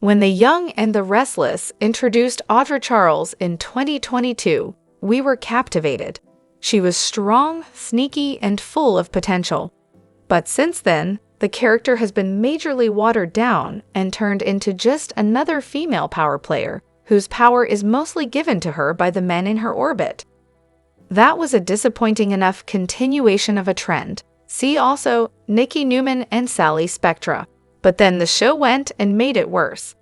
When The Young and the Restless introduced Audra'S in 2022, we were captivated. She was strong, sneaky, and full of potential. But since then, the character has been majorly watered down and turned into just another female power player, whose power is mostly given to her by the men in her orbit. That was a disappointing enough continuation of a trend. See also Nikki Newman and Sally Spectra. But then the show went and made it worse.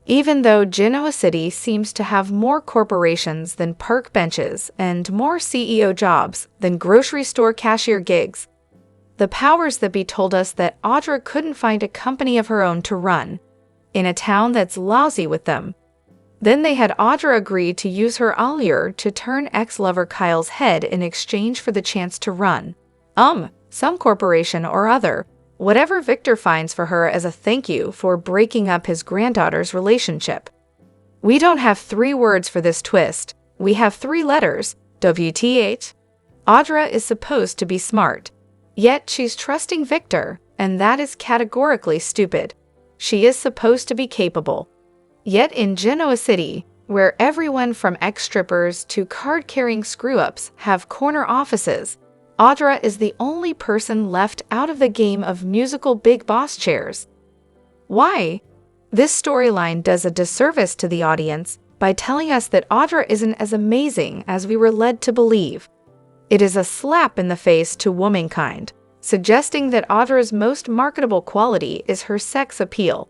Even though Genoa City seems to have more corporations than park benches and more CEO jobs than grocery store cashier gigs, the powers that be told us that Audra couldn't find a company of her own to run, in a town that's lousy with them. Then they had Audra agree to use her allure to turn ex-lover Kyle's head in exchange for the chance to run. Some corporation or other, whatever Victor finds for her as a thank you for breaking up his granddaughter's relationship. We don't have 3 words for this twist, we have 3 letters, WTH. Audra is supposed to be smart. Yet she's trusting Victor, and that is categorically stupid. She is supposed to be capable. Yet in Genoa City, where everyone from ex-strippers to card-carrying screw-ups have corner offices, Audra is the only person left out of the game of musical big boss chairs. Why? This storyline does a disservice to the audience by telling us that Audra isn't as amazing as we were led to believe. It is a slap in the face to womankind, suggesting that Audra's most marketable quality is her sex appeal.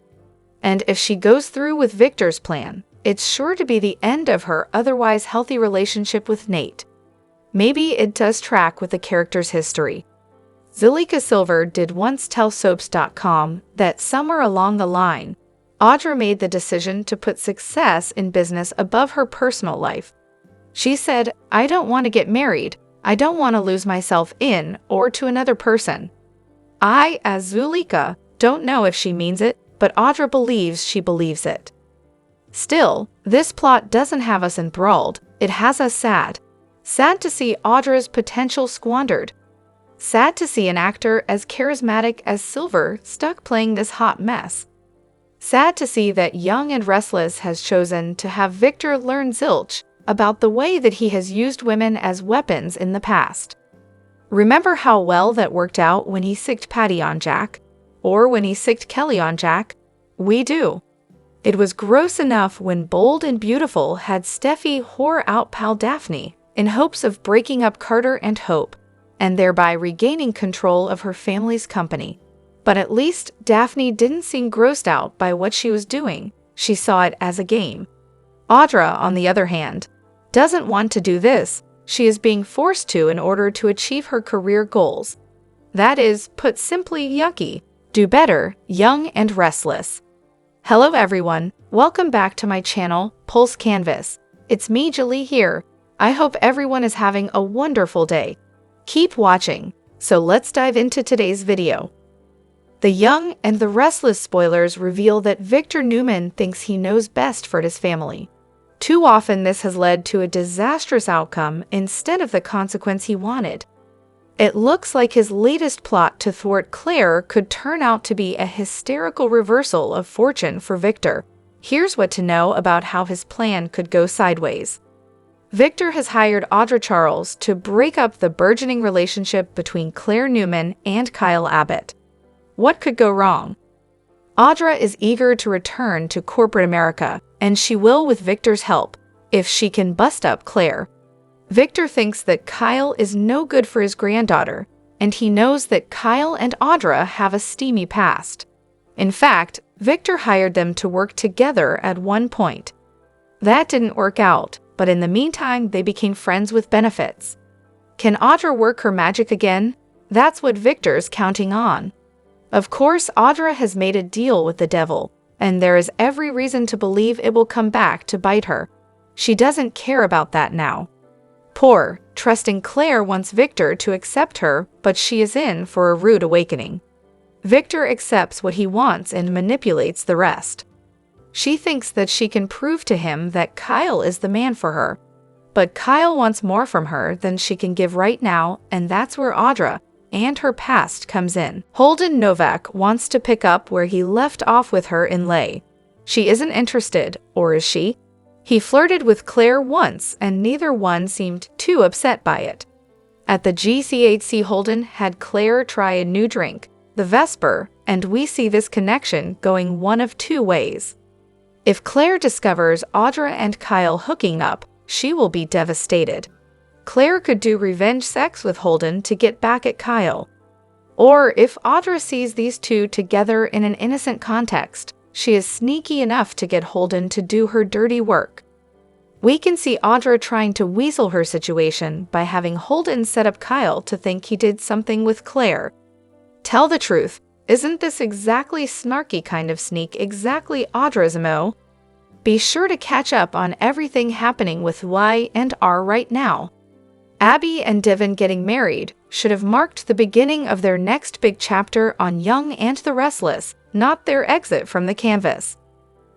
And if she goes through with Victor's plan, it's sure to be the end of her otherwise healthy relationship with Nate. Maybe it does track with the character's history. Zilika Silver did once tell Soaps.com that somewhere along the line, Audra made the decision to put success in business above her personal life. She said, "I don't want to get married. I don't want to lose myself in or to another person." I, as Zulika, don't know if she means it, but Audra believes she believes it. Still, this plot doesn't have us enthralled, it has us sad. Sad to see Audra's potential squandered. Sad to see an actor as charismatic as Silver stuck playing this hot mess. Sad to see that Young and Restless has chosen to have Victor learn zilch about the way that he has used women as weapons in the past. Remember how well that worked out when he sicked Patty on Jack? Or when he sicked Kelly on Jack? We do. It was gross enough when Bold and Beautiful had Steffi whore out pal Daphne in hopes of breaking up Carter and Hope, and thereby regaining control of her family's company. But at least Daphne didn't seem grossed out by what she was doing. She saw it as a game. Audra, on the other hand, doesn't want to do this. She is being forced to in order to achieve her career goals. That is, put simply, yucky. Do better, Young and Restless. Hello everyone, welcome back to my channel, Pulse Canvas. It's me, Julie here. I hope everyone is having a wonderful day. Keep watching. So let's dive into today's video. The Young and the Restless spoilers reveal that Victor Newman thinks he knows best for his family. Too often this has led to a disastrous outcome instead of the consequence he wanted. It looks like his latest plot to thwart Claire could turn out to be a hysterical reversal of fortune for Victor. Here's what to know about how his plan could go sideways. Victor has hired Audra'S to break up the burgeoning relationship between Claire Newman and Kyle Abbott. What could go wrong? Audra is eager to return to corporate America, and she will with Victor's help, if she can bust up Claire. Victor thinks that Kyle is no good for his granddaughter, and he knows that Kyle and Audra have a steamy past. In fact, Victor hired them to work together at one point. That didn't work out, but in the meantime they became friends with benefits. Can Audra work her magic again? That's what Victor's counting on. Of course, Audra has made a deal with the devil, and there is every reason to believe it will come back to bite her. She doesn't care about that now. Poor, trusting Claire wants Victor to accept her, but she is in for a rude awakening. Victor accepts what he wants and manipulates the rest. She thinks that she can prove to him that Kyle is the man for her. But Kyle wants more from her than she can give right now, and that's where Audra and her past comes in. Holden Novak wants to pick up where he left off with her in Lay. She isn't interested, or is she? He flirted with Claire once, and neither one seemed too upset by it. At the GCHC, Holden had Claire try a new drink, the Vesper, and we see this connection going one of two ways. If Claire discovers Audra and Kyle hooking up, she will be devastated. Claire could do revenge sex with Holden to get back at Kyle. Or if Audra sees these two together in an innocent context, she is sneaky enough to get Holden to do her dirty work. We can see Audra trying to weasel her situation by having Holden set up Kyle to think he did something with Claire. Tell the truth, isn't this exactly snarky kind of sneak exactly Audra's MO? Be sure to catch up on everything happening with Y and R right now. Abby and Devin getting married should have marked the beginning of their next big chapter on Young and the Restless, not their exit from the canvas.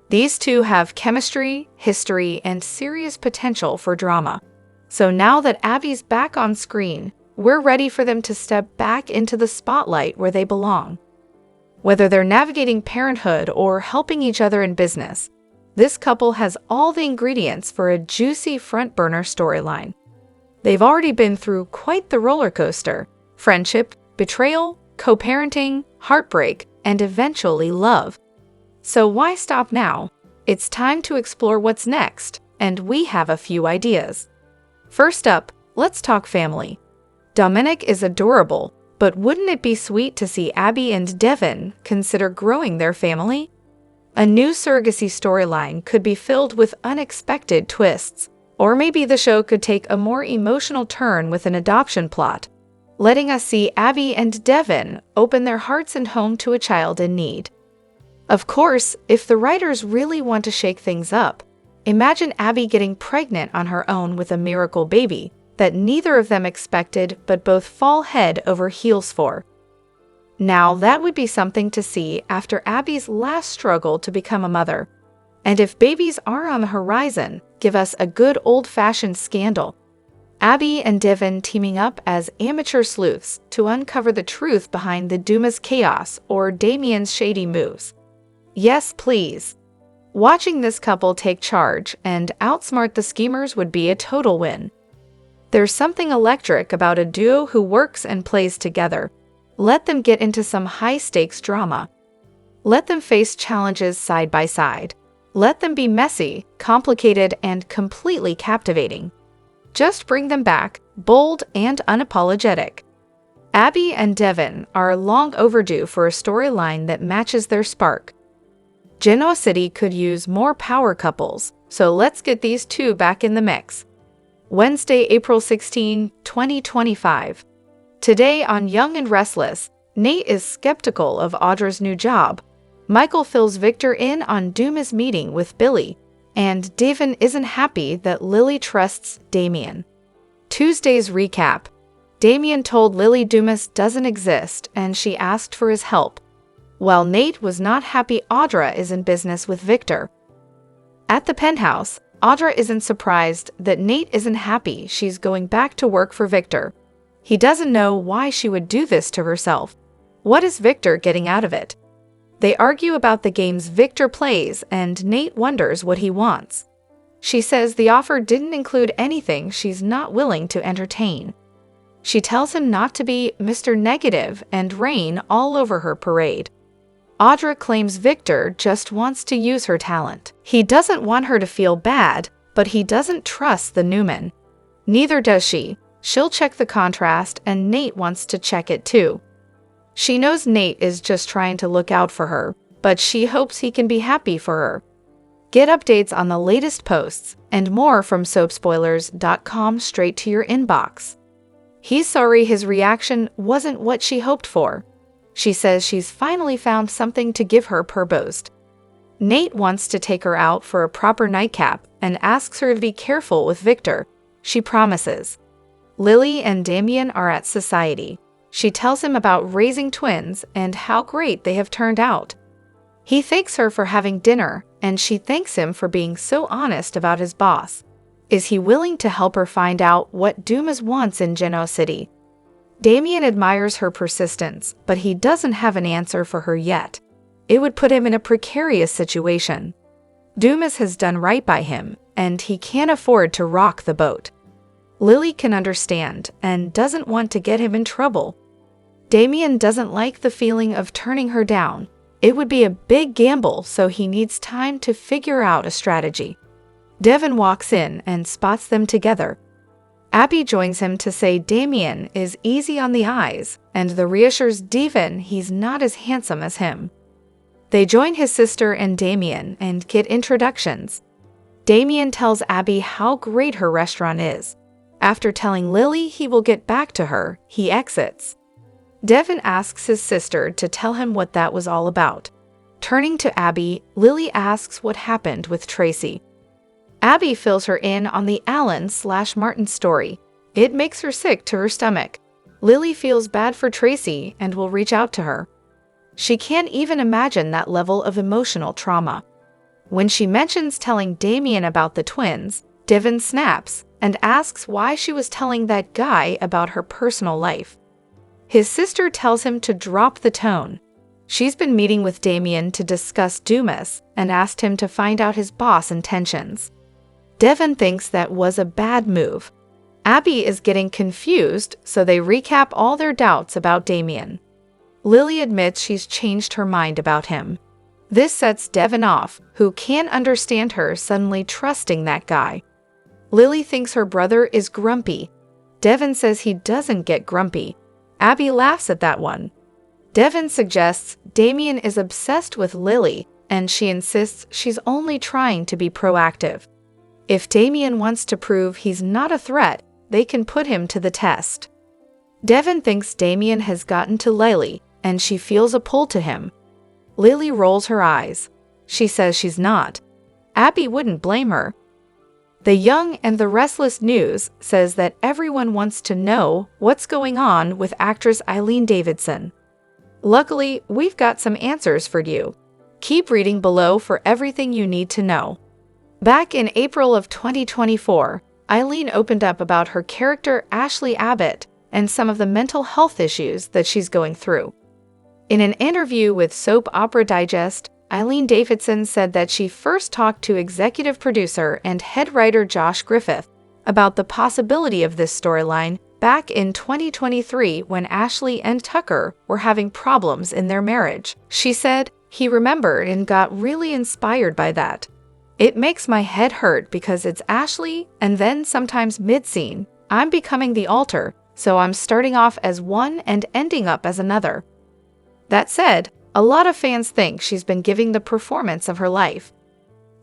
These two have chemistry, history, and serious potential for drama. So now that Abby's back on screen, we're ready for them to step back into the spotlight where they belong. Whether they're navigating parenthood or helping each other in business, this couple has all the ingredients for a juicy front-burner storyline. They've already been through quite the roller coaster: friendship, betrayal, co-parenting, heartbreak, and eventually love. So why stop now? It's time to explore what's next, and we have a few ideas. First up, let's talk family. Dominic is adorable, but wouldn't it be sweet to see Abby and Devin consider growing their family? A new surrogacy storyline could be filled with unexpected twists, or maybe the show could take a more emotional turn with an adoption plot, letting us see Abby and Devin open their hearts and home to a child in need. Of course, if the writers really want to shake things up, imagine Abby getting pregnant on her own with a miracle baby that neither of them expected but both fall head over heels for. Now that would be something to see after Abby's last struggle to become a mother. And if babies are on the horizon, give us a good old-fashioned scandal. Abby and Devin teaming up as amateur sleuths to uncover the truth behind the Dumas chaos or Damien's shady moves. Yes, please. Watching this couple take charge and outsmart the schemers would be a total win. There's something electric about a duo who works and plays together. Let them get into some high-stakes drama. Let them face challenges side by side. Let them be messy, complicated, and completely captivating. Just bring them back, bold and unapologetic. Abby and Devin are long overdue for a storyline that matches their spark. Genoa City could use more power couples, so let's get these two back in the mix. Wednesday, April 16, 2025. Today on Young and Restless, Nate is skeptical of Audra's new job. Michael fills Victor in on Dumas' meeting with Billy, and Devin isn't happy that Lily trusts Damien. Tuesday's recap. Damien told Lily Dumas doesn't exist and she asked for his help, while Nate was not happy Audra is in business with Victor. At the penthouse, Audra isn't surprised that Nate isn't happy she's going back to work for Victor. He doesn't know why she would do this to herself. What is Victor getting out of it? They argue about the games Victor plays, and Nate wonders what he wants. She says the offer didn't include anything she's not willing to entertain. She tells him not to be Mr. Negative and rain all over her parade. Audra claims Victor just wants to use her talent. He doesn't want her to feel bad, but he doesn't trust the Newman. Neither does she. She'll check the contrast, and Nate wants to check it too. She knows Nate is just trying to look out for her, but she hopes he can be happy for her. Get updates on the latest posts and more from soapspoilers.com straight to your inbox. He's sorry his reaction wasn't what she hoped for. She says she's finally found something to give her per boast. Nate wants to take her out for a proper nightcap and asks her to be careful with Victor. She promises. Lily and Damien are at society. She tells him about raising twins and how great they have turned out. He thanks her for having dinner, and she thanks him for being so honest about his boss. Is he willing to help her find out what Dumas wants in Genoa City? Damien admires her persistence, but he doesn't have an answer for her yet. It would put him in a precarious situation. Dumas has done right by him, and he can't afford to rock the boat. Lily can understand and doesn't want to get him in trouble. Damien doesn't like the feeling of turning her down. It would be a big gamble, so he needs time to figure out a strategy. Devin walks in and spots them together. Abby joins him to say Damien is easy on the eyes, and reassures Devin he's not as handsome as him. They join his sister and Damien and get introductions. Damien tells Abby how great her restaurant is. After telling Lily he will get back to her, he exits. Devin asks his sister to tell him what that was all about. Turning to Abby, Lily asks what happened with Tracy. Abby fills her in on the Alan/Martin story. It makes her sick to her stomach. Lily feels bad for Tracy and will reach out to her. She can't even imagine that level of emotional trauma. When she mentions telling Damien about the twins, Devin snaps and asks why she was telling that guy about her personal life. His sister tells him to drop the tone. She's been meeting with Damien to discuss Dumas and asked him to find out his boss' intentions. Devin thinks that was a bad move. Abby is getting confused, so they recap all their doubts about Damien. Lily admits she's changed her mind about him. This sets Devin off, who can't understand her suddenly trusting that guy. Lily thinks her brother is grumpy. Devin says he doesn't get grumpy. Abby laughs at that one. Devin suggests Damien is obsessed with Lily, and she insists she's only trying to be proactive. If Damien wants to prove he's not a threat, they can put him to the test. Devin thinks Damien has gotten to Lily, and she feels a pull to him. Lily rolls her eyes. She says she's not. Abby wouldn't blame her. The Young and the Restless News says that everyone wants to know what's going on with actress Eileen Davidson. Luckily, we've got some answers for you. Keep reading below for everything you need to know. Back in April of 2024, Eileen opened up about her character Ashley Abbott and some of the mental health issues that she's going through. In an interview with Soap Opera Digest, Eileen Davidson said that she first talked to executive producer and head writer Josh Griffith about the possibility of this storyline back in 2023 when Ashley and Tucker were having problems in their marriage. She said, "He remembered and got really inspired by that. It makes my head hurt because it's Ashley, and then sometimes mid-scene, I'm becoming the alter, so I'm starting off as one and ending up as another." That said, a lot of fans think she's been giving the performance of her life.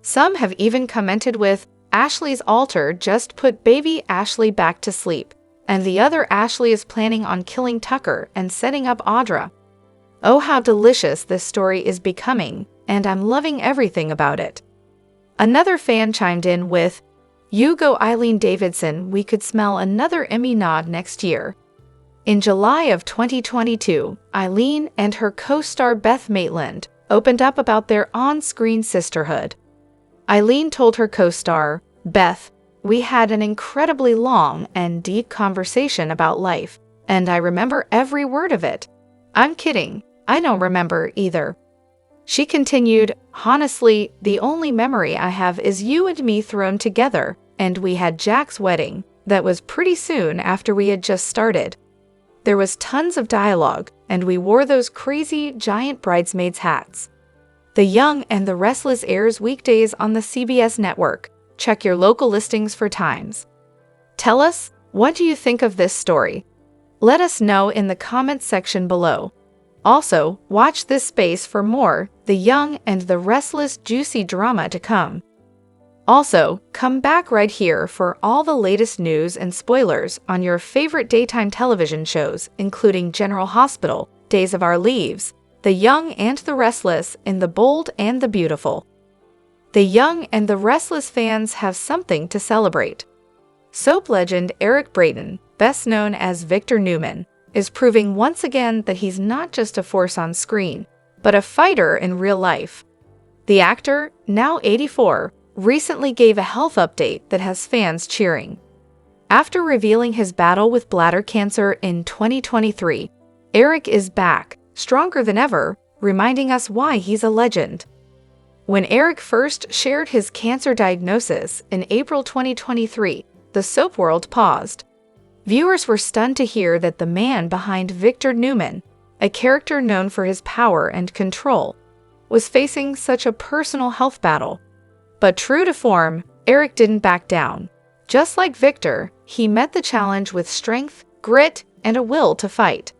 Some have even commented with, "Ashley's alter just put baby Ashley back to sleep, and the other Ashley is planning on killing Tucker and setting up Audra." Oh, how delicious this story is becoming, and I'm loving everything about it. Another fan chimed in with, "You go Eileen Davidson, we could smell another Emmy nod next year." In July of 2022, Eileen and her co-star Beth Maitland opened up about their on-screen sisterhood. Eileen told her co-star, "Beth, we had an incredibly long and deep conversation about life, and I remember every word of it. I'm kidding, I don't remember either." She continued, "Honestly, the only memory I have is you and me thrown together, and we had Jack's wedding. That was pretty soon after we had just started. There was tons of dialogue, and we wore those crazy giant bridesmaids hats." The Young and the Restless airs weekdays on the CBS network. Check your local listings for times. Tell us, what do you think of this story? Let us know in the comments section below. Also, watch this space for more The Young and the Restless juicy drama to come. Also, come back right here for all the latest news and spoilers on your favorite daytime television shows, including General Hospital, Days of Our Lives, The Young and the Restless, In the Bold and the Beautiful. The Young and the Restless fans have something to celebrate. Soap legend Eric Braeden, best known as Victor Newman, is proving once again that he's not just a force on screen, but a fighter in real life. The actor, now 84, recently gave a health update that has fans cheering. After revealing his battle with bladder cancer in 2023, Eric is back, stronger than ever, reminding us why he's a legend. When Eric first shared his cancer diagnosis in April 2023, the soap world paused. Viewers were stunned to hear that the man behind Victor Newman, a character known for his power and control, was facing such a personal health battle. But true to form, Eric didn't back down. Just like Victor, he met the challenge with strength, grit, and a will to fight.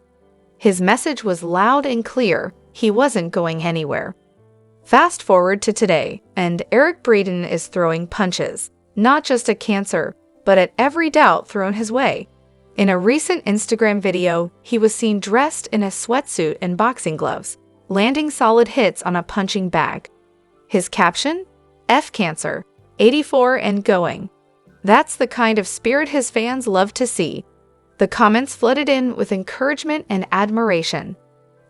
His message was loud and clear: he wasn't going anywhere. Fast forward to today, and Eric Braeden is throwing punches, not just at cancer, but at every doubt thrown his way. In a recent Instagram video, he was seen dressed in a sweatsuit and boxing gloves, landing solid hits on a punching bag. His caption? F Cancer, 84 and going. That's the kind of spirit his fans love to see. The comments flooded in with encouragement and admiration.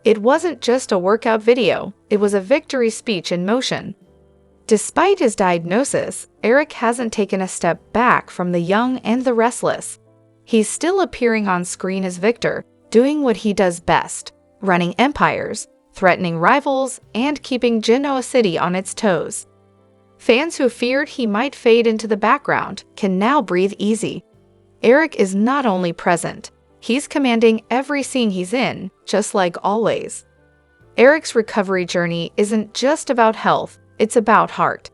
It wasn't just a workout video, it was a victory speech in motion. Despite his diagnosis, Eric hasn't taken a step back from the young and the restless. He's still appearing on screen as Victor, doing what he does best: running empires, threatening rivals, and keeping Genoa City on its toes. Fans who feared he might fade into the background can now breathe easy. Eric is not only present, he's commanding every scene he's in, just like always. Eric's recovery journey isn't just about health, it's about heart.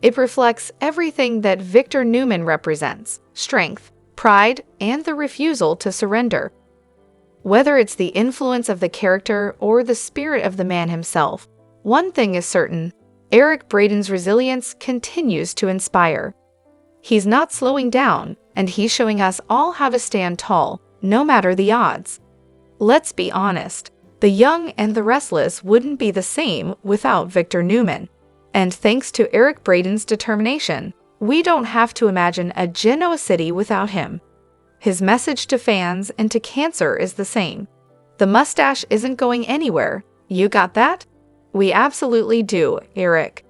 It reflects everything that Victor Newman represents: strength, pride, and the refusal to surrender. Whether it's the influence of the character or the spirit of the man himself, one thing is certain: Eric Braeden's resilience continues to inspire. He's not slowing down, and he's showing us all how to stand tall, no matter the odds. Let's be honest, the young and the restless wouldn't be the same without Victor Newman. And thanks to Eric Braeden's determination, we don't have to imagine a Genoa City without him. His message to fans and to cancer is the same: the mustache isn't going anywhere. You got that? We absolutely do, Eric.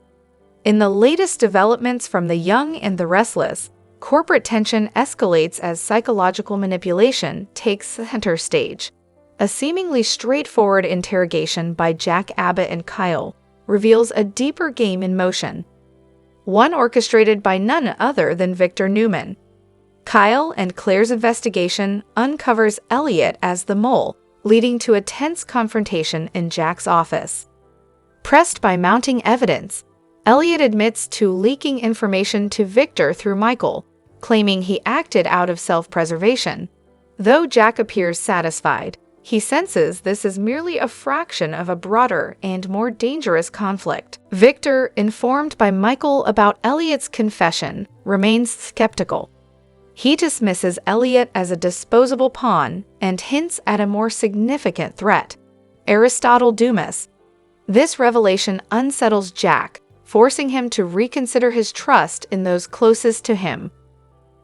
In the latest developments from the young and the restless, corporate tension escalates as psychological manipulation takes center stage. A seemingly straightforward interrogation by Jack Abbott and Kyle reveals a deeper game in motion, one orchestrated by none other than Victor Newman. Kyle and Claire's investigation uncovers Elliot as the mole, leading to a tense confrontation in Jack's office. Pressed by mounting evidence, Elliot admits to leaking information to Victor through Michael, claiming he acted out of self-preservation. Though Jack appears satisfied, he senses this is merely a fraction of a broader and more dangerous conflict. Victor, informed by Michael about Elliot's confession, remains skeptical. He dismisses Elliot as a disposable pawn and hints at a more significant threat: Aristotle Dumas. This revelation unsettles Jack, forcing him to reconsider his trust in those closest to him.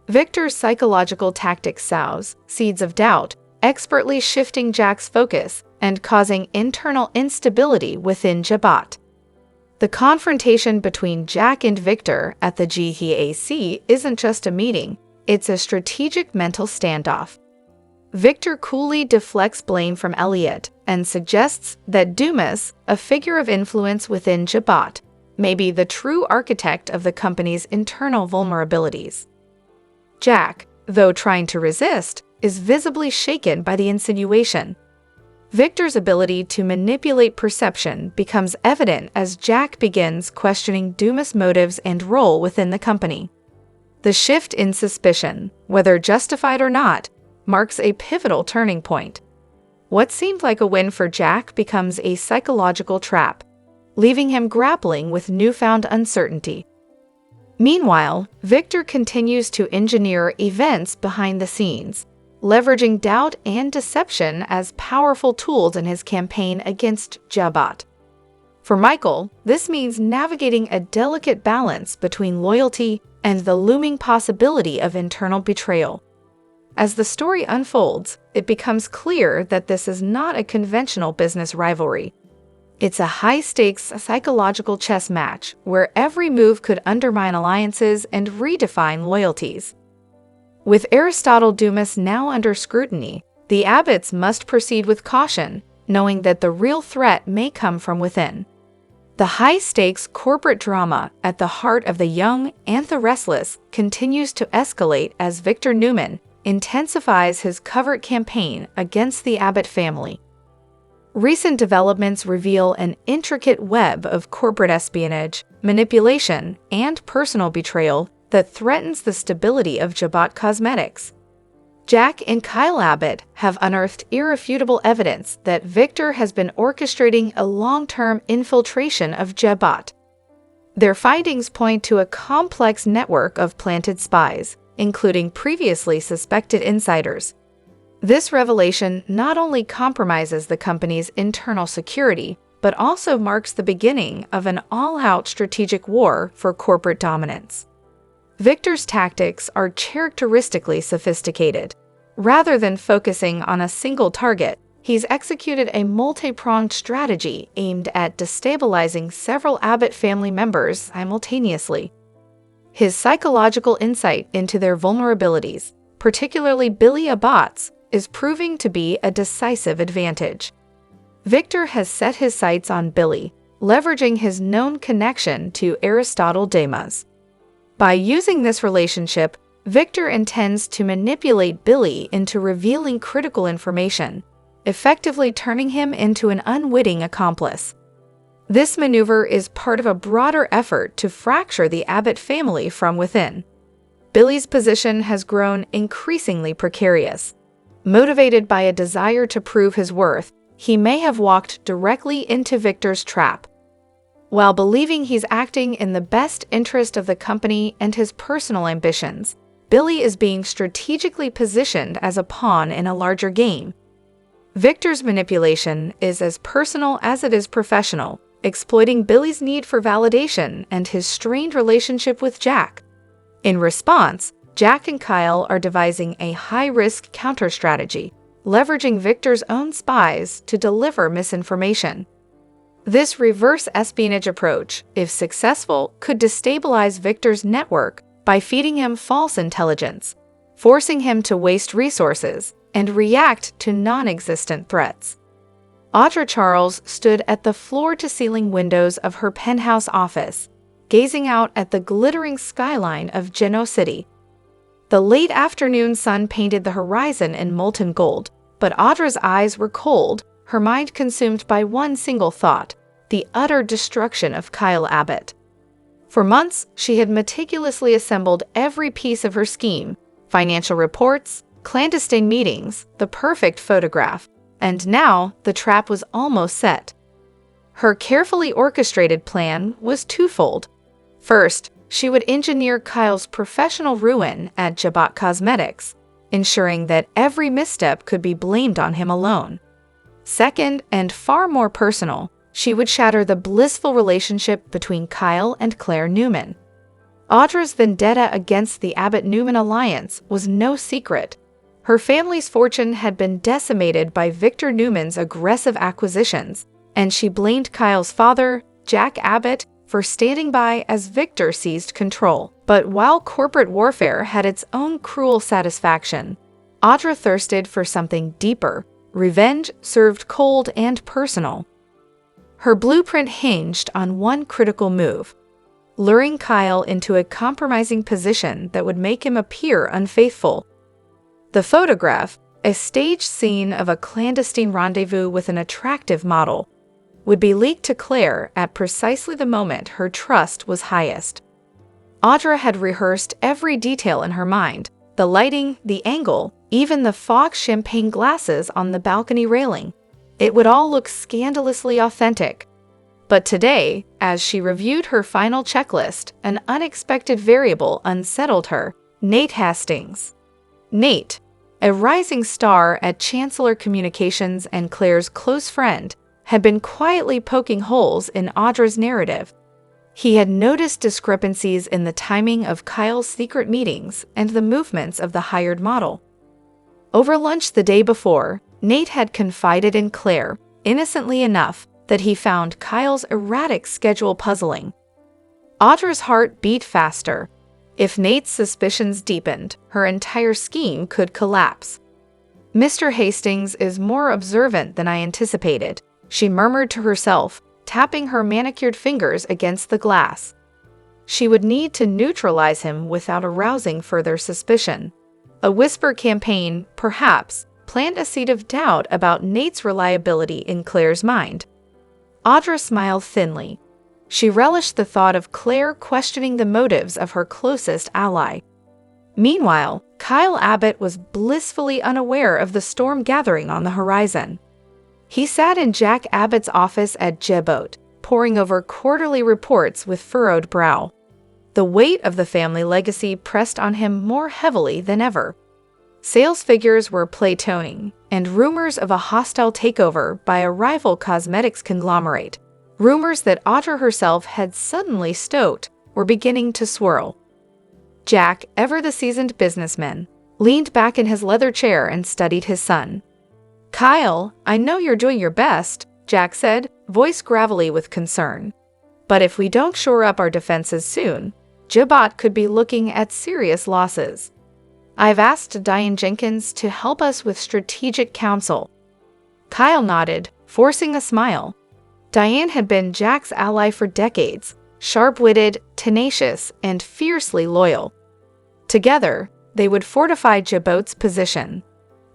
Victor's psychological tactics sows seeds of doubt, expertly shifting Jack's focus and causing internal instability within Jabot. The confrontation between Jack and Victor at the GHAC isn't just a meeting, it's a strategic mental standoff. Victor coolly deflects blame from Elliot and suggests that Dumas, a figure of influence within Jabot, may be the true architect of the company's internal vulnerabilities. Jack, though trying to resist, is visibly shaken by the insinuation. Victor's ability to manipulate perception becomes evident as Jack begins questioning Dumas' motives and role within the company. The shift in suspicion, whether justified or not, marks a pivotal turning point. What seemed like a win for Jack becomes a psychological trap, leaving him grappling with newfound uncertainty. Meanwhile, Victor continues to engineer events behind the scenes, leveraging doubt and deception as powerful tools in his campaign against Jabot. For Michael, this means navigating a delicate balance between loyalty and the looming possibility of internal betrayal. As the story unfolds, it becomes clear that this is not a conventional business rivalry. It's a high-stakes psychological chess match where every move could undermine alliances and redefine loyalties. With Aristotle Dumas now under scrutiny, the Abbotts must proceed with caution, knowing that the real threat may come from within. The high-stakes corporate drama at the heart of The Young and the Restless continues to escalate as Victor Newman intensifies his covert campaign against the Abbott family. Recent developments reveal an intricate web of corporate espionage, manipulation, and personal betrayal that threatens the stability of Jabot Cosmetics. Jack and Kyle Abbott have unearthed irrefutable evidence that Victor has been orchestrating a long-term infiltration of Jabot. Their findings point to a complex network of planted spies, including previously suspected insiders. This revelation not only compromises the company's internal security, but also marks the beginning of an all-out strategic war for corporate dominance. Victor's tactics are characteristically sophisticated. Rather than focusing on a single target, he's executed a multi-pronged strategy aimed at destabilizing several Abbott family members simultaneously. His psychological insight into their vulnerabilities, particularly Billy Abbott's, is proving to be a decisive advantage. Victor has set his sights on Billy, leveraging his known connection to Aristotle Demas. By using this relationship, Victor intends to manipulate Billy into revealing critical information, effectively turning him into an unwitting accomplice. This maneuver is part of a broader effort to fracture the Abbott family from within. Billy's position has grown increasingly precarious. Motivated by a desire to prove his worth, he may have walked directly into Victor's trap. While believing he's acting in the best interest of the company and his personal ambitions, Billy is being strategically positioned as a pawn in a larger game. Victor's manipulation is as personal as it is professional, exploiting Billy's need for validation and his strained relationship with Jack. In response, Jack and Kyle are devising a high-risk counter-strategy, leveraging Victor's own spies to deliver misinformation. This reverse espionage approach, if successful, could destabilize Victor's network by feeding him false intelligence, forcing him to waste resources and react to non-existent threats. Audra'S stood at the floor-to-ceiling windows of her penthouse office, gazing out at the glittering skyline of Genoa City. The late afternoon sun painted the horizon in molten gold, but Audra's eyes were cold, her mind consumed by one single thought: the utter destruction of Kyle Abbott. For months, she had meticulously assembled every piece of her scheme: financial reports, clandestine meetings, the perfect photograph, and now the trap was almost set. Her carefully orchestrated plan was twofold. First, she would engineer Kyle's professional ruin at Jabot Cosmetics, ensuring that every misstep could be blamed on him alone. Second, and far more personal, she would shatter the blissful relationship between Kyle and Claire Newman. Audra's vendetta against the Abbott-Newman alliance was no secret. Her family's fortune had been decimated by Victor Newman's aggressive acquisitions, and she blamed Kyle's father, Jack Abbott, for standing by as Victor seized control. But while corporate warfare had its own cruel satisfaction, Audra thirsted for something deeper, revenge served cold and personal. Her blueprint hinged on one critical move: luring Kyle into a compromising position that would make him appear unfaithful. The photograph, a staged scene of a clandestine rendezvous with an attractive model, would be leaked to Claire at precisely the moment her trust was highest. Audra had rehearsed every detail in her mind: the lighting, the angle, even the fogged champagne glasses on the balcony railing. It would all look scandalously authentic. But today, as she reviewed her final checklist, an unexpected variable unsettled her: Nate Hastings. Nate, a rising star at Chancellor Communications and Claire's close friend, had been quietly poking holes in Audra's narrative. He had noticed discrepancies in the timing of Kyle's secret meetings and the movements of the hired model. Over lunch the day before, Nate had confided in Claire, innocently enough, that he found Kyle's erratic schedule puzzling. Audra's heart beat faster. If Nate's suspicions deepened, her entire scheme could collapse. "Mr. Hastings is more observant than I anticipated," she murmured to herself, tapping her manicured fingers against the glass. She would need to neutralize him without arousing further suspicion. A whisper campaign, perhaps, planted a seed of doubt about Nate's reliability in Claire's mind. Audra smiled thinly. She relished the thought of Claire questioning the motives of her closest ally. Meanwhile, Kyle Abbott was blissfully unaware of the storm gathering on the horizon. He sat in Jack Abbott's office at Jebot, poring over quarterly reports with furrowed brow. The weight of the family legacy pressed on him more heavily than ever. Sales figures were plateauing, and rumors of a hostile takeover by a rival cosmetics conglomerate, rumors that Audra herself had suddenly stoked, were beginning to swirl. Jack, ever the seasoned businessman, leaned back in his leather chair and studied his son. "Kyle, I know you're doing your best," Jack said, voice gravelly with concern. "But if we don't shore up our defenses soon, Jebot could be looking at serious losses. I've asked Diane Jenkins to help us with strategic counsel." Kyle nodded, forcing a smile. Diane had been Jack's ally for decades, sharp-witted, tenacious, and fiercely loyal. Together, they would fortify Jebot's position.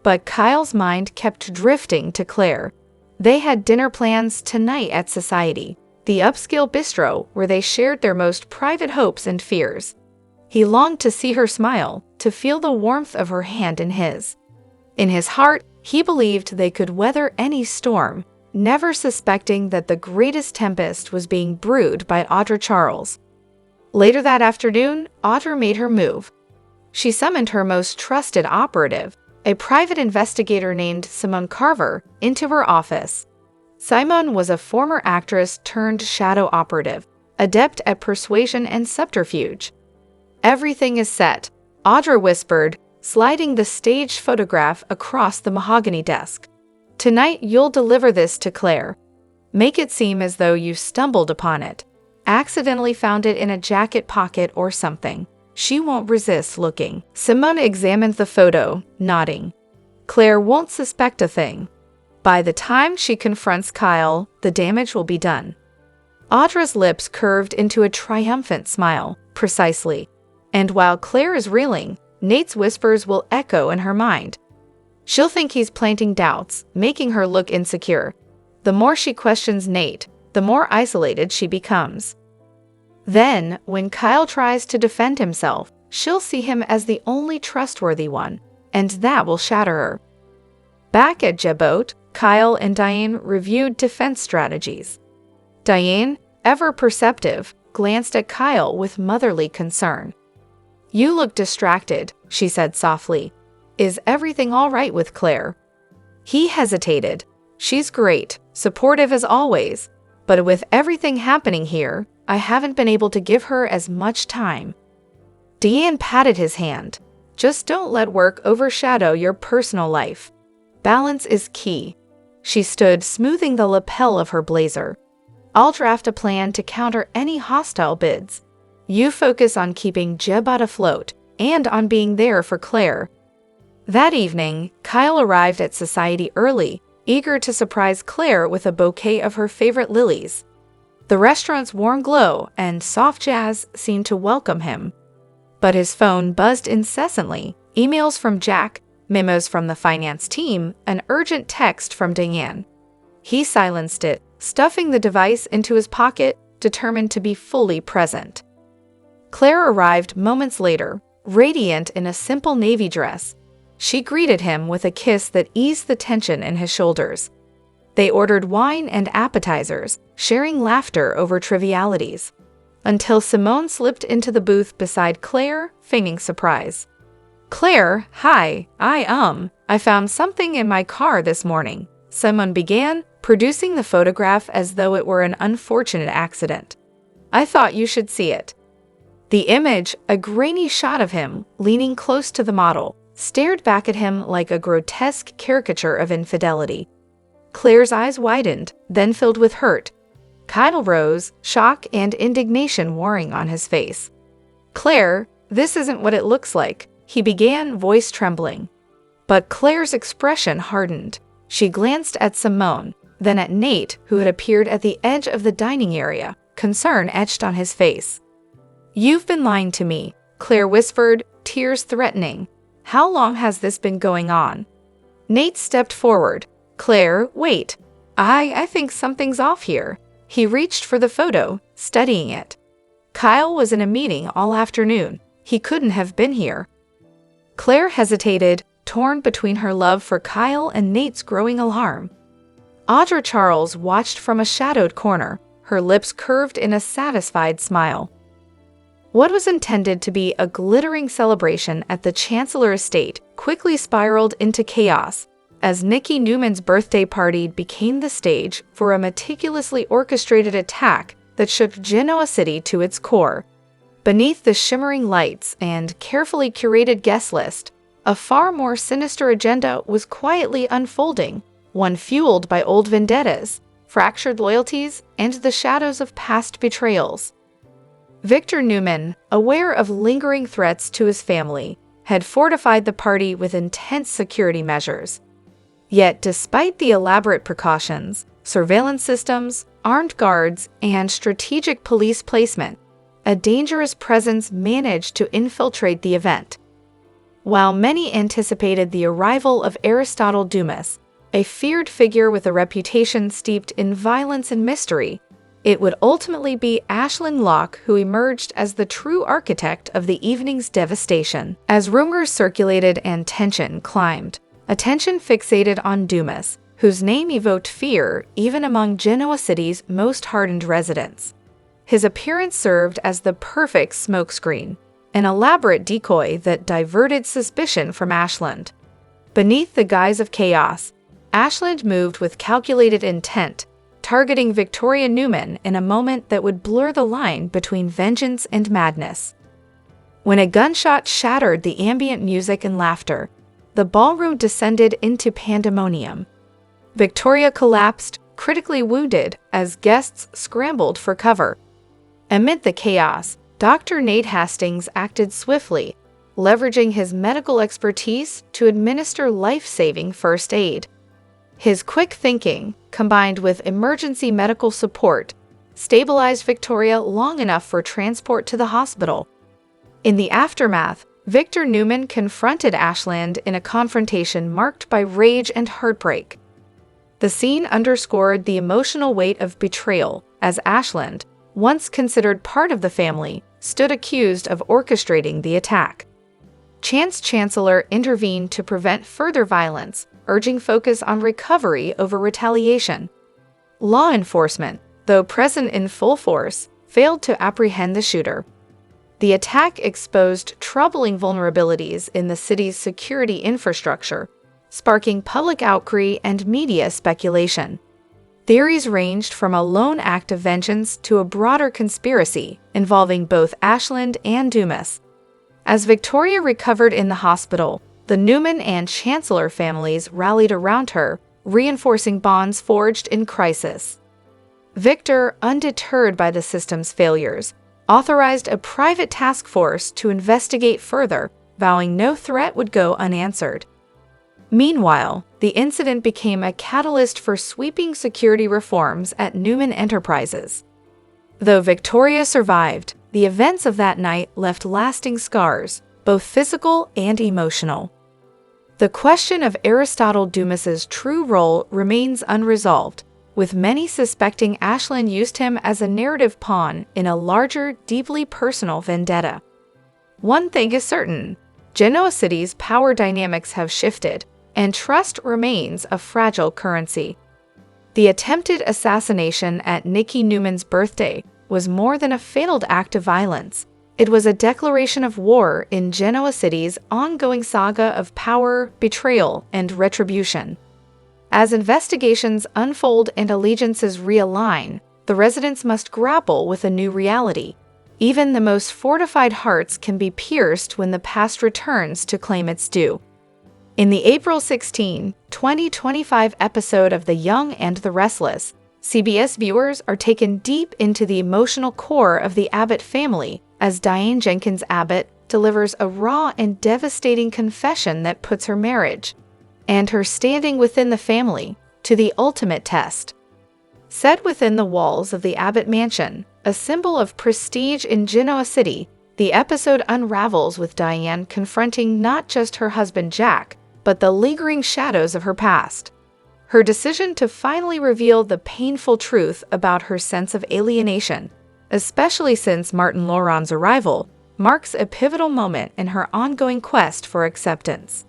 But Kyle's mind kept drifting to Claire. They had dinner plans tonight at Society, the upscale bistro where they shared their most private hopes and fears. He longed to see her smile, to feel the warmth of her hand in his. In his heart, he believed they could weather any storm, never suspecting that the greatest tempest was being brewed by Audra'S. Later that afternoon, Audra made her move. She summoned her most trusted operative, a private investigator named Simone Carver, into her office. Simone was a former actress turned shadow operative, adept at persuasion and subterfuge. "Everything is set," Audra whispered, sliding the staged photograph across the mahogany desk. "Tonight you'll deliver this to Claire. Make it seem as though you stumbled upon it, accidentally found it in a jacket pocket or something. She won't resist looking." Simone examined the photo, nodding. "Claire won't suspect a thing. By the time she confronts Kyle, the damage will be done." Audra's lips curved into a triumphant smile. "Precisely. And while Claire is reeling, Nate's whispers will echo in her mind. She'll think he's planting doubts, making her look insecure. The more she questions Nate, the more isolated she becomes. Then, when Kyle tries to defend himself, she'll see him as the only trustworthy one, and that will shatter her." Back at Jebot, Kyle and Diane reviewed defense strategies. Diane, ever perceptive, glanced at Kyle with motherly concern. "You look distracted," she said softly. "Is everything all right with Claire?" He hesitated. "She's great, supportive as always, but with everything happening here, I haven't been able to give her as much time." Diane patted his hand. "Just don't let work overshadow your personal life. Balance is key." She stood, smoothing the lapel of her blazer. "I'll draft a plan to counter any hostile bids. You focus on keeping Jebot afloat and on being there for Claire." That evening, Kyle arrived at Society early, eager to surprise Claire with a bouquet of her favorite lilies. The restaurant's warm glow and soft jazz seemed to welcome him. But his phone buzzed incessantly, emails from Jack, memos from the finance team, an urgent text from Diane. He silenced it, stuffing the device into his pocket, determined to be fully present. Claire arrived moments later, radiant in a simple navy dress. She greeted him with a kiss that eased the tension in his shoulders. They ordered wine and appetizers, sharing laughter over trivialities, until Simone slipped into the booth beside Claire, feigning surprise. "Claire, hi, I found something in my car this morning," Simone began, producing the photograph as though it were an unfortunate accident. "I thought you should see it." The image, a grainy shot of him, leaning close to the model, stared back at him like a grotesque caricature of infidelity. Claire's eyes widened, then filled with hurt. Kyle rose, shock and indignation warring on his face. "Claire, this isn't what it looks like," he began, voice trembling. But Claire's expression hardened. She glanced at Simone, then at Nate, who had appeared at the edge of the dining area, concern etched on his face. "You've been lying to me," Claire whispered, tears threatening. "How long has this been going on?" Nate stepped forward. "Claire, wait. I think something's off here." He reached for the photo, studying it. "Kyle was in a meeting all afternoon. He couldn't have been here." Claire hesitated, torn between her love for Kyle and Nate's growing alarm. Audra'S watched from a shadowed corner, her lips curved in a satisfied smile. What was intended to be a glittering celebration at the Chancellor estate quickly spiraled into chaos, as Nikki Newman's birthday party became the stage for a meticulously orchestrated attack that shook Genoa City to its core. Beneath the shimmering lights and carefully curated guest list, a far more sinister agenda was quietly unfolding, one fueled by old vendettas, fractured loyalties, and the shadows of past betrayals. Victor Newman, aware of lingering threats to his family, had fortified the party with intense security measures. Yet, despite the elaborate precautions, surveillance systems, armed guards, and strategic police placement, a dangerous presence managed to infiltrate the event. While many anticipated the arrival of Audra'S Dumas, a feared figure with a reputation steeped in violence and mystery, it would ultimately be Aislinn Locke who emerged as the true architect of the evening's devastation. As rumors circulated and tension climbed, attention fixated on Dumas, whose name evoked fear even among Genoa City's most hardened residents. His appearance served as the perfect smokescreen, an elaborate decoy that diverted suspicion from Aislinn. Beneath the guise of chaos, Aislinn moved with calculated intent, targeting Victoria Newman in a moment that would blur the line between vengeance and madness. When a gunshot shattered the ambient music and laughter, the ballroom descended into pandemonium. Victoria collapsed, critically wounded, as guests scrambled for cover. Amid the chaos, Dr. Nate Hastings acted swiftly, leveraging his medical expertise to administer life-saving first aid. His quick thinking, combined with emergency medical support, stabilized Victoria long enough for transport to the hospital. In the aftermath, Victor Newman confronted Aislinn in a confrontation marked by rage and heartbreak. The scene underscored the emotional weight of betrayal, as Aislinn, once considered part of the family, stood accused of orchestrating the attack. Chancellor intervened to prevent further violence, urging focus on recovery over retaliation. Law enforcement, though present in full force, failed to apprehend the shooter. The attack exposed troubling vulnerabilities in the city's security infrastructure, sparking public outcry and media speculation. Theories ranged from a lone act of vengeance to a broader conspiracy involving both Aislinn and Dumas. As Victoria recovered in the hospital, the Newman and Chancellor families rallied around her, reinforcing bonds forged in crisis. Victor, undeterred by the system's failures, authorized a private task force to investigate further, vowing no threat would go unanswered. Meanwhile, the incident became a catalyst for sweeping security reforms at Newman Enterprises. Though Victoria survived, the events of that night left lasting scars, both physical and emotional. The question of Aristotle Dumas's true role remains unresolved, with many suspecting Aislinn used him as a narrative pawn in a larger, deeply personal vendetta. One thing is certain: Genoa City's power dynamics have shifted, and trust remains a fragile currency. The attempted assassination at Nikki Newman's birthday was more than a failed act of violence. It was a declaration of war in Genoa City's ongoing saga of power, betrayal, and retribution. As investigations unfold and allegiances realign, the residents must grapple with a new reality. Even the most fortified hearts can be pierced when the past returns to claim its due. In the April 16, 2025 episode of The Young and the Restless, CBS viewers are taken deep into the emotional core of the Abbott family as Diane Jenkins Abbott delivers a raw and devastating confession that puts her marriage and her standing within the family to the ultimate test. Set within the walls of the Abbott Mansion, a symbol of prestige in Genoa City, the episode unravels with Diane confronting not just her husband Jack, but the lingering shadows of her past. Her decision to finally reveal the painful truth about her sense of alienation, especially since Martin Laurent's arrival, marks a pivotal moment in her ongoing quest for acceptance.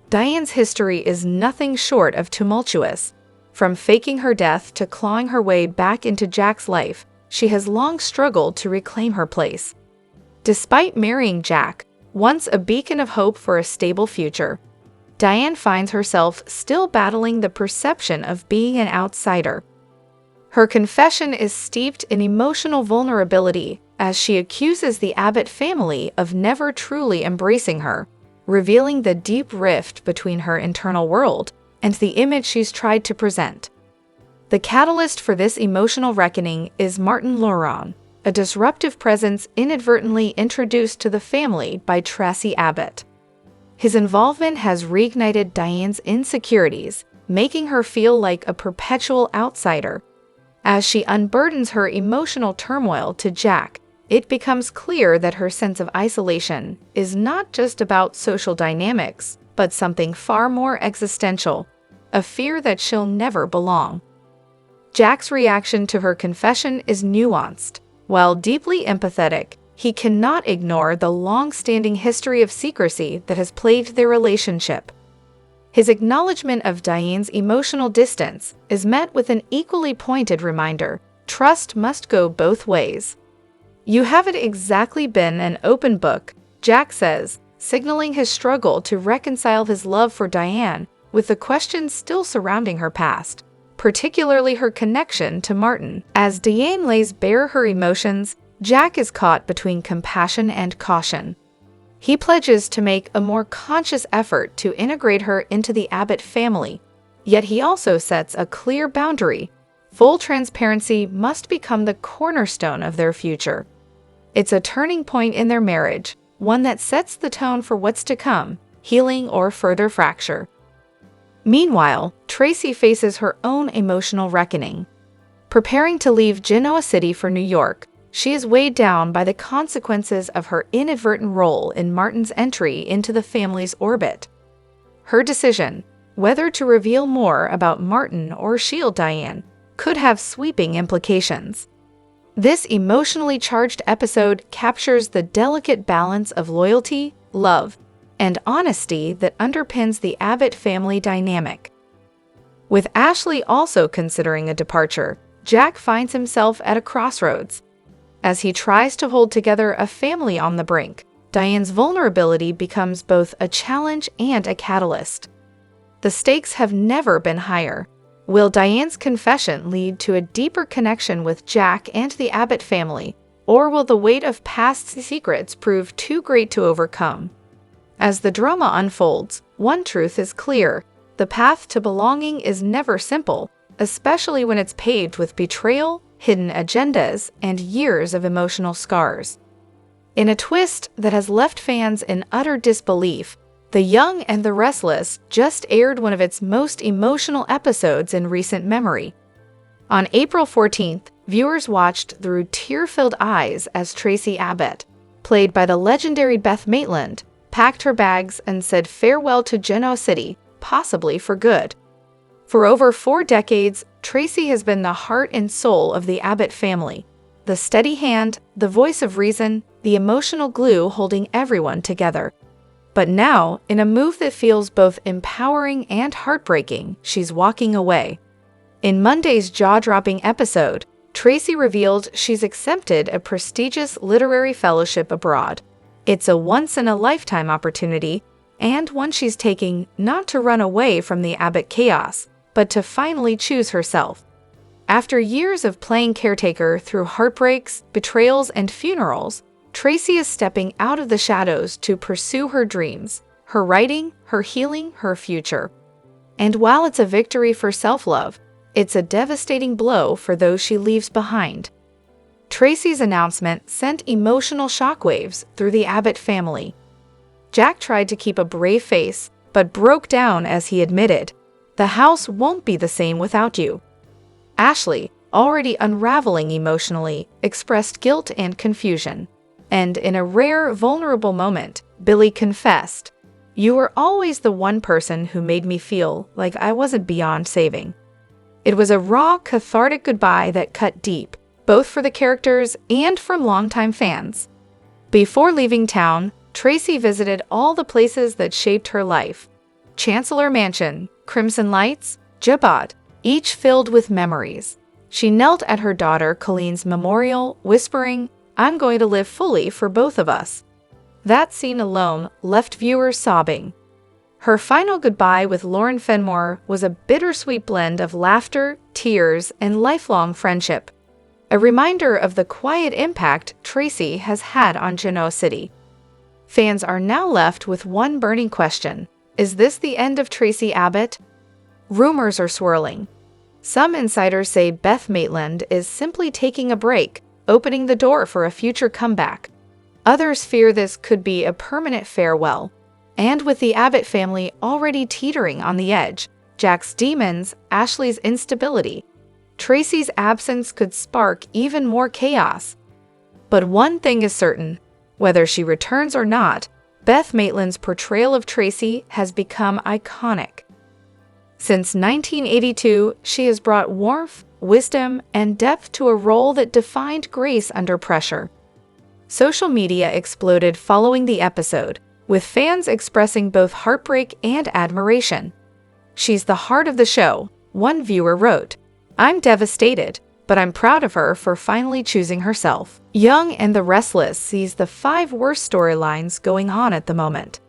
Diane's history is nothing short of tumultuous. From faking her death to clawing her way back into Jack's life, she has long struggled to reclaim her place. Despite marrying Jack, once a beacon of hope for a stable future, Diane finds herself still battling the perception of being an outsider. Her confession is steeped in emotional vulnerability as she accuses the Abbott family of never truly embracing her, revealing the deep rift between her internal world and the image she's tried to present. The catalyst for this emotional reckoning is Martin Laurent, a disruptive presence inadvertently introduced to the family by Tracy Abbott. His involvement has reignited Diane's insecurities, making her feel like a perpetual outsider. As she unburdens her emotional turmoil to Jack, it becomes clear that her sense of isolation is not just about social dynamics, but something far more existential, a fear that she'll never belong. Jack's reaction to her confession is nuanced. While deeply empathetic, he cannot ignore the long-standing history of secrecy that has plagued their relationship. His acknowledgement of Diane's emotional distance is met with an equally pointed reminder: trust must go both ways. "You haven't exactly been an open book," Jack says, signaling his struggle to reconcile his love for Diane with the questions still surrounding her past, particularly her connection to Martin. As Diane lays bare her emotions, Jack is caught between compassion and caution. He pledges to make a more conscious effort to integrate her into the Abbott family, yet he also sets a clear boundary: full transparency must become the cornerstone of their future. It's a turning point in their marriage, one that sets the tone for what's to come, healing or further fracture. Meanwhile, Tracy faces her own emotional reckoning. Preparing to leave Genoa City for New York, she is weighed down by the consequences of her inadvertent role in Martin's entry into the family's orbit. Her decision, whether to reveal more about Martin or shield Diane, could have sweeping implications. This emotionally charged episode captures the delicate balance of loyalty, love, and honesty that underpins the Abbott family dynamic. With Ashley also considering a departure, Jack finds himself at a crossroads. As he tries to hold together a family on the brink, Diane's vulnerability becomes both a challenge and a catalyst. The stakes have never been higher. Will Diane's confession lead to a deeper connection with Jack and the Abbott family, or will the weight of past secrets prove too great to overcome? As the drama unfolds, one truth is clear: the path to belonging is never simple, especially when it's paved with betrayal, hidden agendas, and years of emotional scars. In a twist that has left fans in utter disbelief, The Young and the Restless just aired one of its most emotional episodes in recent memory. On April 14th, viewers watched through tear-filled eyes as Tracy Abbott, played by the legendary Beth Maitland, packed her bags and said farewell to Genoa City, possibly for good. For over 4 decades, Tracy has been the heart and soul of the Abbott family, the steady hand, the voice of reason, the emotional glue holding everyone together. But now, in a move that feels both empowering and heartbreaking, she's walking away. In Monday's jaw-dropping episode, Tracy revealed she's accepted a prestigious literary fellowship abroad. It's a once-in-a-lifetime opportunity, and one she's taking not to run away from the Abbott chaos, but to finally choose herself. After years of playing caretaker through heartbreaks, betrayals, and funerals, Tracy is stepping out of the shadows to pursue her dreams, her writing, her healing, her future. And while it's a victory for self-love, it's a devastating blow for those she leaves behind. Tracy's announcement sent emotional shockwaves through the Abbott family. Jack tried to keep a brave face, but broke down as he admitted, The house won't be the same without you. Ashley, already unraveling emotionally, expressed guilt and confusion. And in a rare, vulnerable moment, Billy confessed, "You were always the one person who made me feel like I wasn't beyond saving." It was a raw, cathartic goodbye that cut deep, both for the characters and from longtime fans. Before leaving town, Tracy visited all the places that shaped her life. Chancellor Mansion, Crimson Lights, Jabot, each filled with memories. She knelt at her daughter Colleen's memorial, whispering, "I'm going to live fully for both of us." That scene alone left viewers sobbing. Her final goodbye with Lauren Fenmore was a bittersweet blend of laughter, tears, and lifelong friendship. A reminder of the quiet impact Tracy has had on Genoa City. Fans are now left with one burning question. Is this the end of Tracy Abbott? Rumors are swirling. Some insiders say Beth Maitland is simply taking a break, opening the door for a future comeback. Others fear this could be a permanent farewell. And with the Abbott family already teetering on the edge, Jack's demons, Ashley's instability, Tracy's absence could spark even more chaos. But one thing is certain, whether she returns or not, Beth Maitland's portrayal of Tracy has become iconic. Since 1982, she has brought warmth, wisdom, and depth to a role that defined grace under pressure. Social media exploded following the episode, with fans expressing both heartbreak and admiration. "She's the heart of the show," one viewer wrote. "I'm devastated, but I'm proud of her for finally choosing herself." Young and the Restless sees the 5 worst storylines going on at the moment.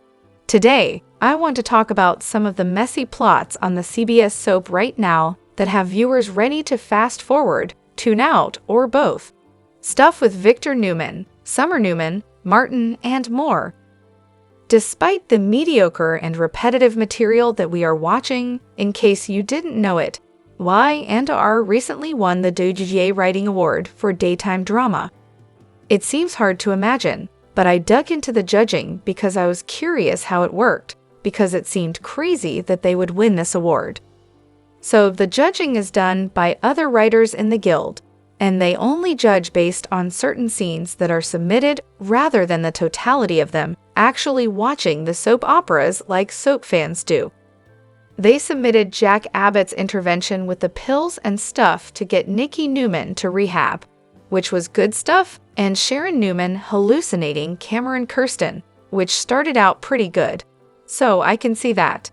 Today, I want to talk about some of the messy plots on the CBS soap right now that have viewers ready to fast forward, tune out, or both. Stuff with Victor Newman, Summer Newman, Martin, and more. Despite the mediocre and repetitive material that we are watching, in case you didn't know it, Y&R recently won the DOJJ Writing Award for Daytime Drama. It seems hard to imagine, but I dug into the judging because I was curious how it worked, because it seemed crazy that they would win this award. So the judging is done by other writers in the guild, and they only judge based on certain scenes that are submitted rather than the totality of them actually watching the soap operas like soap fans do. They submitted Jack Abbott's intervention with the pills and stuff to get Nikki Newman to rehab, which was good stuff, and Sharon Newman hallucinating Cameron Kirsten, which started out pretty good. So I can see that.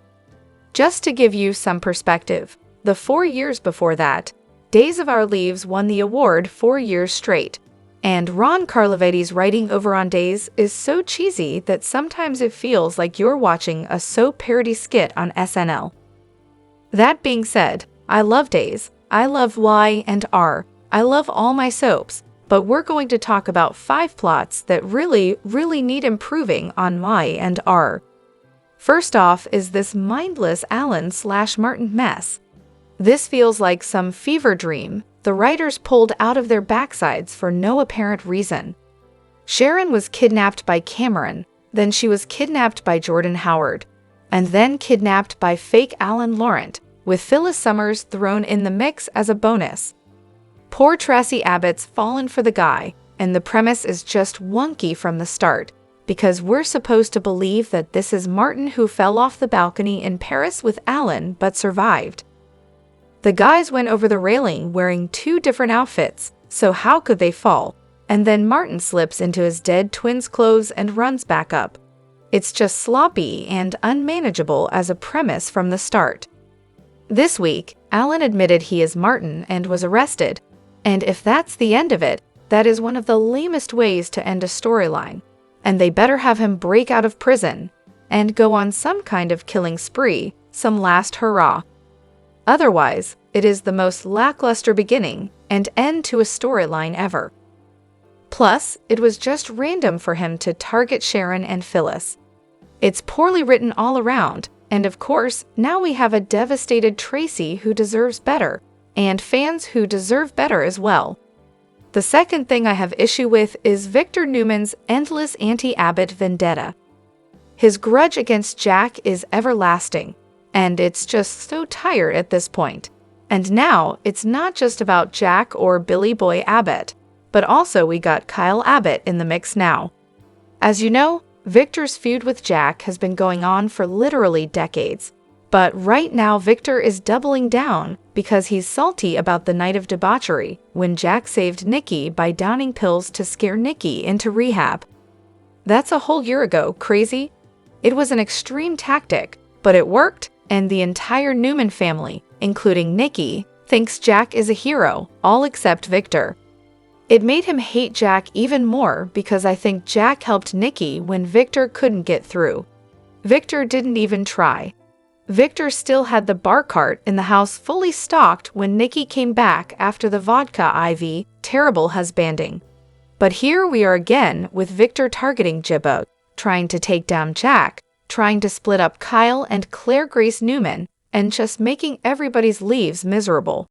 Just to give you some perspective, the 4 years before that, Days of Our Lives won the award 4 years straight, and Ron Carlovetti's writing over on Days is so cheesy that sometimes it feels like you're watching a soap parody skit on SNL. That being said, I love Days, I love Y&R, I love all my soaps, but we're going to talk about 5 plots that really need improving on Y&R. First off is this mindless Alan/Martin mess. This feels like some fever dream the writers pulled out of their backsides for no apparent reason. Sharon was kidnapped by Cameron, then she was kidnapped by Jordan Howard, and then kidnapped by fake Alan Laurent, with Phyllis Summers thrown in the mix as a bonus. Poor Tracy Abbott's fallen for the guy, and the premise is just wonky from the start, because we're supposed to believe that this is Martin who fell off the balcony in Paris with Alan but survived. The guys went over the railing wearing 2 different outfits, so how could they fall? And then Martin slips into his dead twin's clothes and runs back up. It's just sloppy and unmanageable as a premise from the start. This week, Alan admitted he is Martin and was arrested, and if that's the end of it, that is one of the lamest ways to end a storyline, and they better have him break out of prison and go on some kind of killing spree, some last hurrah. Otherwise, it is the most lackluster beginning and end to a storyline ever. Plus, it was just random for him to target Sharon and Phyllis. It's poorly written all around, and of course, now we have a devastated Tracy who deserves better, and fans who deserve better as well. The second thing I have issue with is Victor Newman's endless anti-Abbott vendetta. His grudge against Jack is everlasting, and it's just so tired at this point. And now, it's not just about Jack or Billy Boy Abbott, but also we got Kyle Abbott in the mix now. As you know, Victor's feud with Jack has been going on for literally decades. But right now, Victor is doubling down because he's salty about the night of debauchery when Jack saved Nikki by downing pills to scare Nikki into rehab. That's a whole year ago, crazy? It was an extreme tactic, but it worked, and the entire Newman family, including Nikki, thinks Jack is a hero, all except Victor. It made him hate Jack even more because I think Jack helped Nikki when Victor couldn't get through. Victor didn't even try. Victor still had the bar cart in the house fully stocked when Nikki came back after the vodka IV terrible husbanding. But here we are again with Victor targeting Jibba, trying to take down Jack, trying to split up Kyle and Claire Grace Newman, and just making everybody's lives miserable.